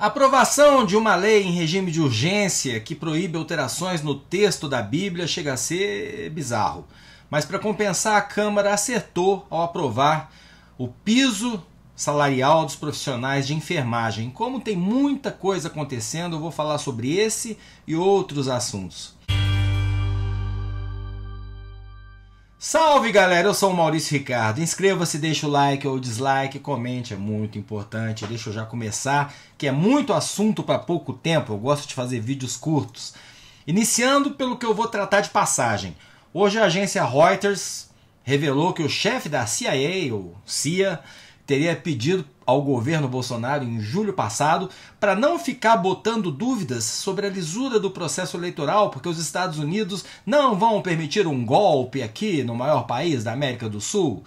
A aprovação de uma lei em regime de urgência que proíbe alterações no texto da Bíblia chega a ser bizarro. Mas para compensar, a Câmara acertou ao aprovar o piso salarial dos profissionais de enfermagem. Como tem muita coisa acontecendo, eu vou falar sobre esse e outros assuntos. Salve galera, eu sou o Maurício Ricardo. Inscreva-se, deixa o like ou dislike, comente, é muito importante. Deixa eu já começar, que é muito assunto para pouco tempo. Eu gosto de fazer vídeos curtos. Iniciando pelo que eu vou tratar de passagem. Hoje a agência Reuters revelou que o chefe da CIA, ou CIA, teria pedido ao governo Bolsonaro em julho passado para não ficar botando dúvidas sobre a lisura do processo eleitoral, porque os Estados Unidos não vão permitir um golpe aqui no maior país da América do Sul.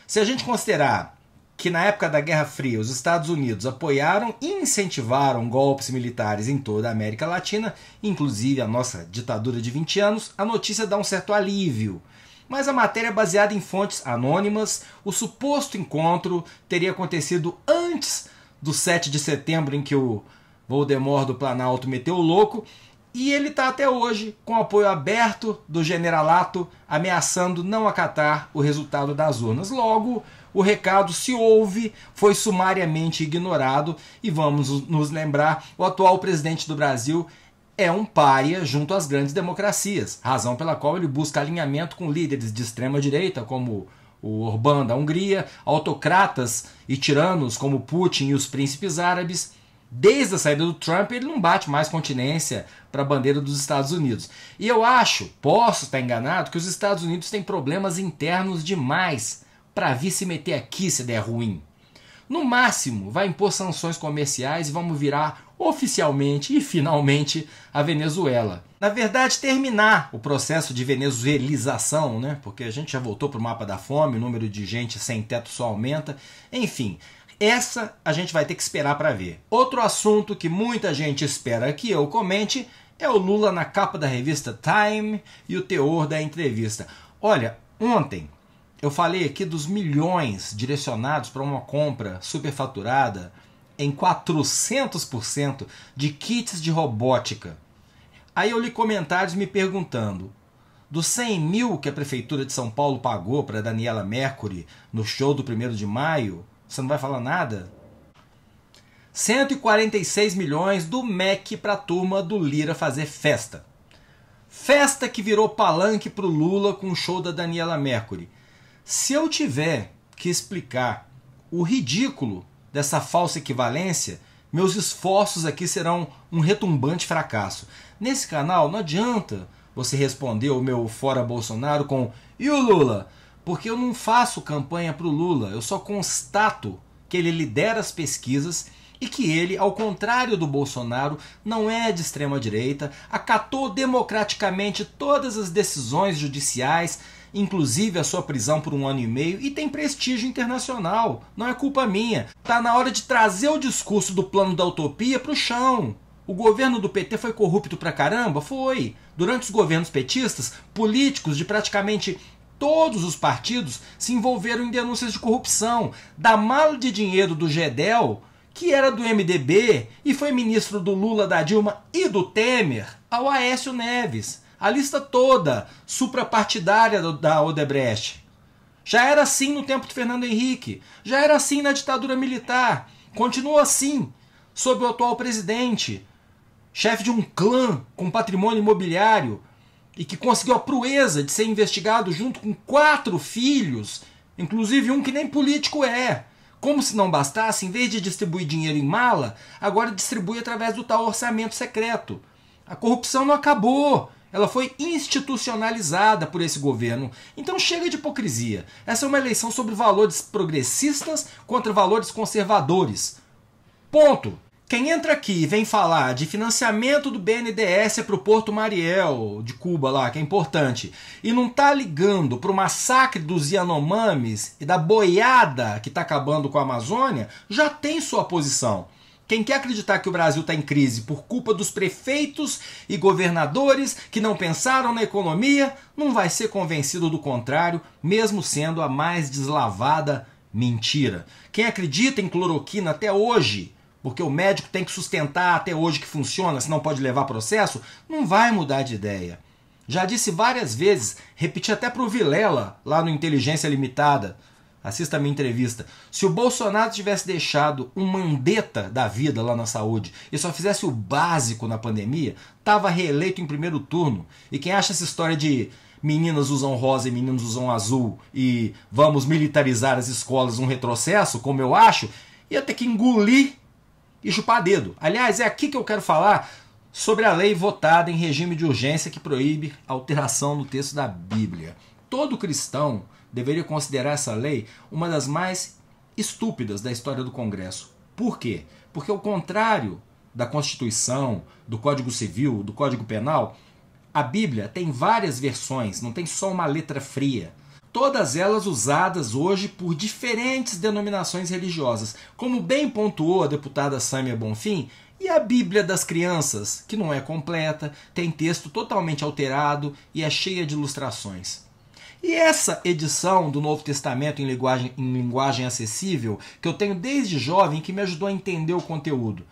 Se a gente considerar que na época da Guerra Fria os Estados Unidos apoiaram e incentivaram golpes militares em toda a América Latina, inclusive a nossa ditadura de 20 anos, a notícia dá um certo alívio. Mas a matéria é baseada em fontes anônimas. O suposto encontro teria acontecido antes do 7 de setembro, em que o Voldemort do Planalto meteu o louco, e ele está até hoje com apoio aberto do generalato, ameaçando não acatar o resultado das urnas. Logo, o recado, se houve, foi sumariamente ignorado, e vamos nos lembrar, o atual presidente do Brasil é um pária junto às grandes democracias, razão pela qual ele busca alinhamento com líderes de extrema-direita, como o Orbán da Hungria, autocratas e tiranos como Putin e os príncipes árabes. Desde a saída do Trump, ele não bate mais continência para a bandeira dos Estados Unidos. E eu acho, posso estar enganado, que os Estados Unidos têm problemas internos demais para vir se meter aqui se der ruim. No máximo, vai impor sanções comerciais e vamos virar oficialmente e finalmente a Venezuela. Na verdade, terminar o processo de venezuelização, né? Porque a gente já voltou para o mapa da fome, o número de gente sem teto só aumenta. Enfim, essa a gente vai ter que esperar para ver. Outro assunto que muita gente espera que eu comente é o Lula na capa da revista Time e o teor da entrevista. Olha, ontem eu falei aqui dos milhões direcionados para uma compra superfaturada em 400% de kits de robótica. Aí eu li comentários me perguntando, dos 100 mil que a Prefeitura de São Paulo pagou para Daniela Mercury no show do 1º de maio, você não vai falar nada? 146 milhões do MEC para a turma do Lira fazer festa. Festa que virou palanque para o Lula com o show da Daniela Mercury. Se eu tiver que explicar o ridículo dessa falsa equivalência, meus esforços aqui serão um retumbante fracasso. Nesse canal não adianta você responder o meu fora Bolsonaro com "e o Lula?", porque eu não faço campanha para o Lula, eu só constato que ele lidera as pesquisas e que ele, ao contrário do Bolsonaro, não é de extrema direita, acatou democraticamente todas as decisões judiciais, inclusive a sua prisão por 1 ano e meio, e tem prestígio internacional. Não é culpa minha. Tá na hora de trazer o discurso do plano da utopia pro chão. O governo do PT foi corrupto pra caramba? Foi. Durante os governos petistas, políticos de praticamente todos os partidos se envolveram em denúncias de corrupção. Da mala de dinheiro do Gedel, que era do MDB e foi ministro do Lula, da Dilma e do Temer, ao Aécio Neves. A lista toda suprapartidária da Odebrecht. Já era assim no tempo de Fernando Henrique. Já era assim na ditadura militar. Continua assim sob o atual presidente. Chefe de um clã com patrimônio imobiliário e que conseguiu a proeza de ser investigado junto com 4 filhos, inclusive um que nem político é. Como se não bastasse, em vez de distribuir dinheiro em mala, agora distribui através do tal orçamento secreto. A corrupção não acabou. Ela foi institucionalizada por esse governo. Então chega de hipocrisia. Essa é uma eleição sobre valores progressistas contra valores conservadores. Ponto. Quem entra aqui e vem falar de financiamento do BNDES para o Porto Mariel, de Cuba lá, que é importante, e não está ligando para o massacre dos Yanomamis e da boiada que está acabando com a Amazônia, já tem sua posição. Quem quer acreditar que o Brasil está em crise por culpa dos prefeitos e governadores que não pensaram na economia, não vai ser convencido do contrário, mesmo sendo a mais deslavada mentira. Quem acredita em cloroquina até hoje porque o médico tem que sustentar até hoje que funciona, senão pode levar processo, não vai mudar de ideia. Já disse várias vezes, repeti até para o Vilela, lá no Inteligência Limitada, assista a minha entrevista, se o Bolsonaro tivesse deixado um Mandetta da vida lá na saúde e só fizesse o básico na pandemia, estava reeleito em primeiro turno. E quem acha essa história de meninas usam rosa e meninos usam azul e vamos militarizar as escolas um retrocesso, como eu acho, ia ter que engolir e chupar dedo. Aliás, é aqui que eu quero falar sobre a lei votada em regime de urgência que proíbe alteração no texto da Bíblia. Todo cristão deveria considerar essa lei uma das mais estúpidas da história do Congresso. Por quê? Porque ao contrário da Constituição, do Código Civil, do Código Penal, a Bíblia tem várias versões, não tem só uma letra fria. Todas elas usadas hoje por diferentes denominações religiosas. Como bem pontuou a deputada Sâmia Bonfim, e a Bíblia das crianças, que não é completa, tem texto totalmente alterado e é cheia de ilustrações. E essa edição do Novo Testamento em linguagem acessível, que eu tenho desde jovem, que me ajudou a entender o conteúdo.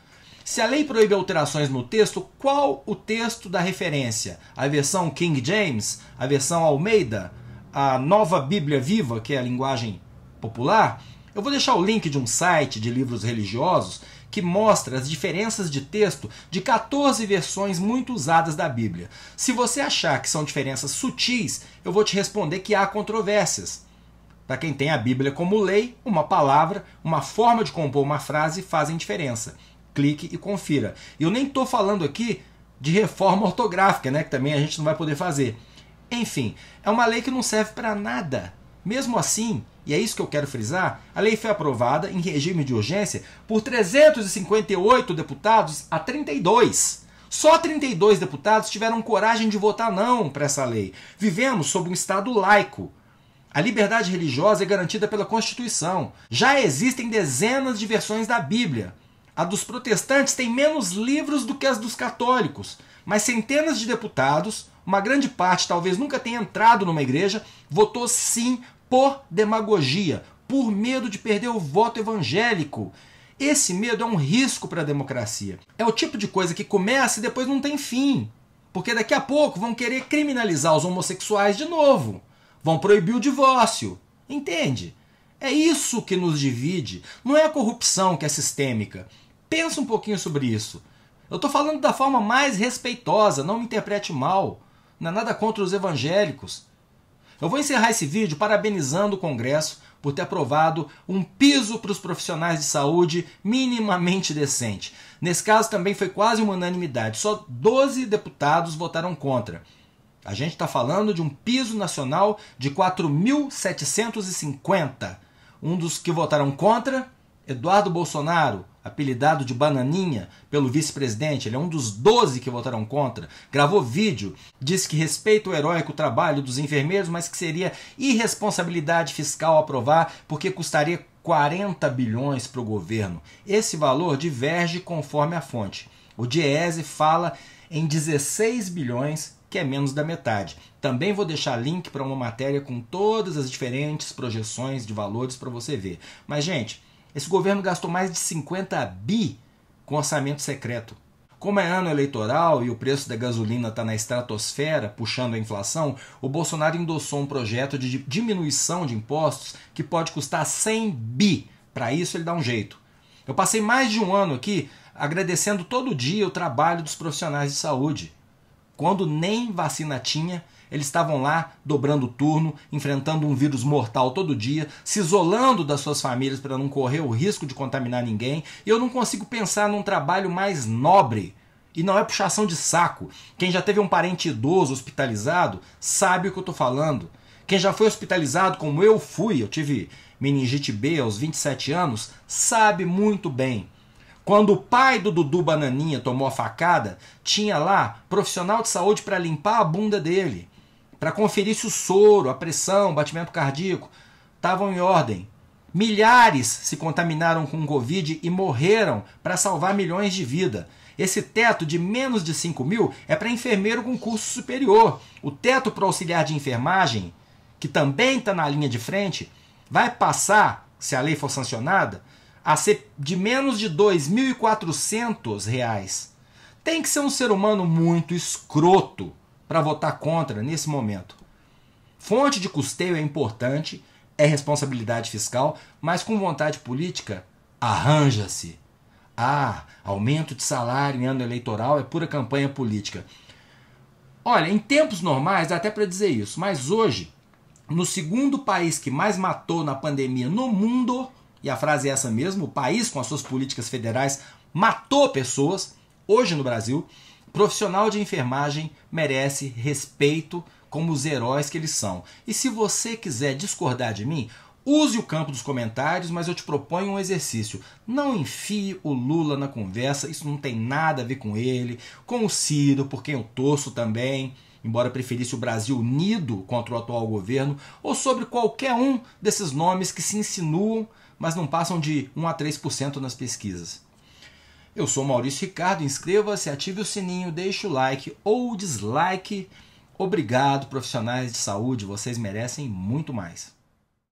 Se a lei proíbe alterações no texto, qual o texto da referência? A versão King James? A versão Almeida? A Nova Bíblia Viva, que é a linguagem popular? Eu vou deixar o link de um site de livros religiosos que mostra as diferenças de texto de 14 versões muito usadas da Bíblia. Se você achar que são diferenças sutis, eu vou te responder que há controvérsias. Para quem tem a Bíblia como lei, uma palavra, uma forma de compor uma frase fazem diferença. Clique e confira. E eu nem estou falando aqui de reforma ortográfica, né, que também a gente não vai poder fazer. Enfim, é uma lei que não serve para nada. Mesmo assim, e é isso que eu quero frisar, a lei foi aprovada em regime de urgência por 358 deputados a 32. Só 32 deputados tiveram coragem de votar não para essa lei. Vivemos sob um Estado laico. A liberdade religiosa é garantida pela Constituição. Já existem dezenas de versões da Bíblia. A dos protestantes tem menos livros do que as dos católicos. Mas centenas de deputados, uma grande parte talvez nunca tenha entrado numa igreja, votou sim por demagogia, por medo de perder o voto evangélico. Esse medo é um risco para a democracia. É o tipo de coisa que começa e depois não tem fim. Porque daqui a pouco vão querer criminalizar os homossexuais de novo. Vão proibir o divórcio. Entende? É isso que nos divide. Não é a corrupção que é sistêmica. Pensa um pouquinho sobre isso. Eu estou falando da forma mais respeitosa, não me interprete mal. Não é nada contra os evangélicos. Eu vou encerrar esse vídeo parabenizando o Congresso por ter aprovado um piso para os profissionais de saúde minimamente decente. Nesse caso também foi quase uma unanimidade. Só 12 deputados votaram contra. A gente está falando de um piso nacional de 4.750. Um dos que votaram contra, Eduardo Bolsonaro, apelidado de Bananinha pelo vice-presidente, ele é um dos 12 que votaram contra, gravou vídeo, disse que respeita o heróico trabalho dos enfermeiros, mas que seria irresponsabilidade fiscal aprovar porque custaria 40 bilhões para o governo. Esse valor diverge conforme a fonte. O Diese fala em 16 bilhões, que é menos da metade. Também vou deixar link para uma matéria com todas as diferentes projeções de valores para você ver. Mas, gente, esse governo gastou mais de 50 bi com orçamento secreto. Como é ano eleitoral e o preço da gasolina está na estratosfera, puxando a inflação, o Bolsonaro endossou um projeto de diminuição de impostos que pode custar 100 bi. Para isso ele dá um jeito. Eu passei mais de um ano aqui agradecendo todo dia o trabalho dos profissionais de saúde. Quando nem vacina tinha, eles estavam lá dobrando turno, enfrentando um vírus mortal todo dia, se isolando das suas famílias para não correr o risco de contaminar ninguém. E eu não consigo pensar num trabalho mais nobre. E não é puxação de saco. Quem já teve um parente idoso hospitalizado sabe o que eu estou falando. Quem já foi hospitalizado como eu fui, eu tive meningite B aos 27 anos, sabe muito bem. Quando o pai do Dudu Bananinha tomou a facada, tinha lá profissional de saúde para limpar a bunda dele, para conferir se o soro, a pressão, o batimento cardíaco estavam em ordem. Milhares se contaminaram com Covid e morreram para salvar milhões de vidas. Esse teto de menos de 5 mil é para enfermeiro com curso superior. O teto para auxiliar de enfermagem, que também está na linha de frente, vai passar, se a lei for sancionada, a ser de menos de R$ 2.400. Tem que ser um ser humano muito escroto para votar contra nesse momento. Fonte de custeio é importante, é responsabilidade fiscal, mas com vontade política, arranja-se. Aumento de salário em ano eleitoral é pura campanha política. Olha, em tempos normais dá até para dizer isso, mas hoje, no segundo país que mais matou na pandemia no mundo, e a frase é essa mesmo, o país com as suas políticas federais matou pessoas, hoje no Brasil, profissional de enfermagem merece respeito como os heróis que eles são. E se você quiser discordar de mim, use o campo dos comentários, mas eu te proponho um exercício. Não enfie o Lula na conversa, isso não tem nada a ver com ele, com o Ciro, por quem eu torço também, embora preferisse o Brasil unido contra o atual governo, ou sobre qualquer um desses nomes que se insinuam, mas não passam de 1 a 3% nas pesquisas. Eu sou Maurício Ricardo, inscreva-se, ative o sininho, deixe o like ou dislike. Obrigado, profissionais de saúde, vocês merecem muito mais.